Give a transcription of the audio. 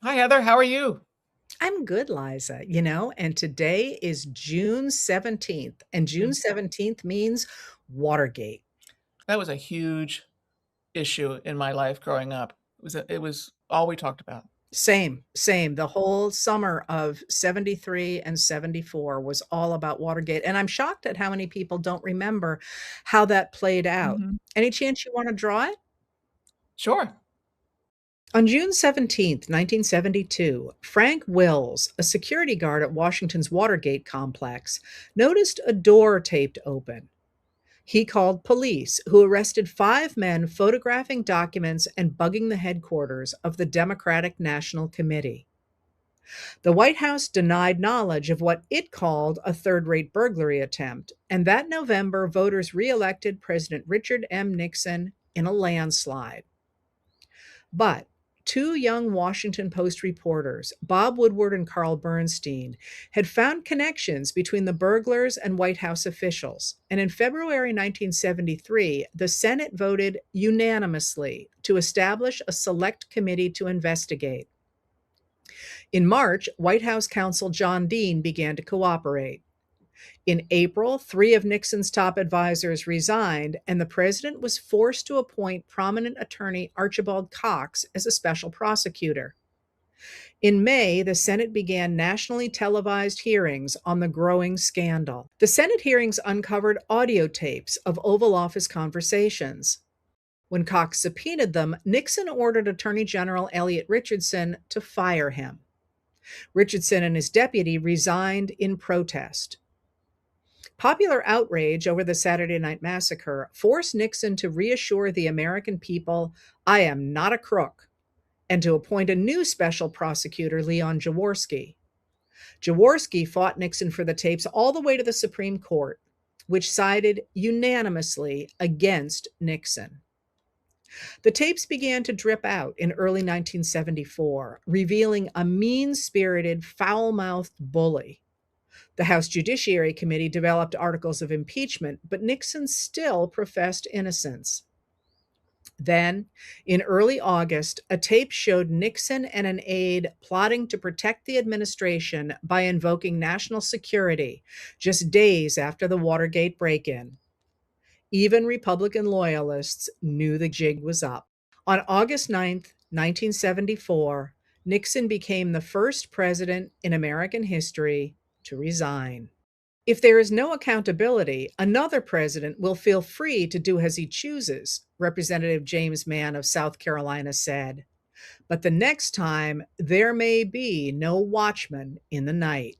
Hi, Heather. How are you? I'm good, Liza, and today is June 17th, and June Mm. 17th means Watergate. That was a huge issue in my life growing up. It was all we talked about. Same, same. The whole summer of 73 and 74 was all about Watergate. And I'm shocked at how many people don't remember how that played out. Hmm. Any chance you want to draw it? Sure. On June 17th, 1972, Frank Wills, a security guard at Washington's Watergate complex, noticed a door taped open. He called police, who arrested five men photographing documents and bugging the headquarters of the Democratic National Committee. The White House denied knowledge of what it called a third rate burglary attempt, and that November, voters reelected President Richard M. Nixon in a landslide. But two young Washington Post reporters, Bob Woodward and Carl Bernstein, had found connections between the burglars and White House officials. And in February 1973, the Senate voted unanimously to establish a select committee to investigate. In March, White House counsel John Dean began to cooperate. In April, three of Nixon's top advisors resigned, and the president was forced to appoint prominent attorney Archibald Cox as a special prosecutor. In May, the Senate began nationally televised hearings on the growing scandal. The Senate hearings uncovered audio tapes of Oval Office conversations. When Cox subpoenaed them, Nixon ordered Attorney General Elliot Richardson to fire him. Richardson and his deputy resigned in protest. Popular outrage over the Saturday Night Massacre forced Nixon to reassure the American people, I am not a crook, and to appoint a new special prosecutor, Leon Jaworski. Jaworski fought Nixon for the tapes all the way to the Supreme Court, which sided unanimously against Nixon. The tapes began to drip out in early 1974, revealing a mean spirited, foul mouthed bully. The House Judiciary Committee developed articles of impeachment, but Nixon still professed innocence. Then, in early August, a tape showed Nixon and an aide plotting to protect the administration by invoking national security just days after the Watergate break in. Even Republican loyalists knew the jig was up. On August 9th, 1974, Nixon became the first president in American history to resign. If there is no accountability, another president will feel free to do as he chooses, Representative James Mann of South Carolina said. But the next time, there may be no watchman in the night.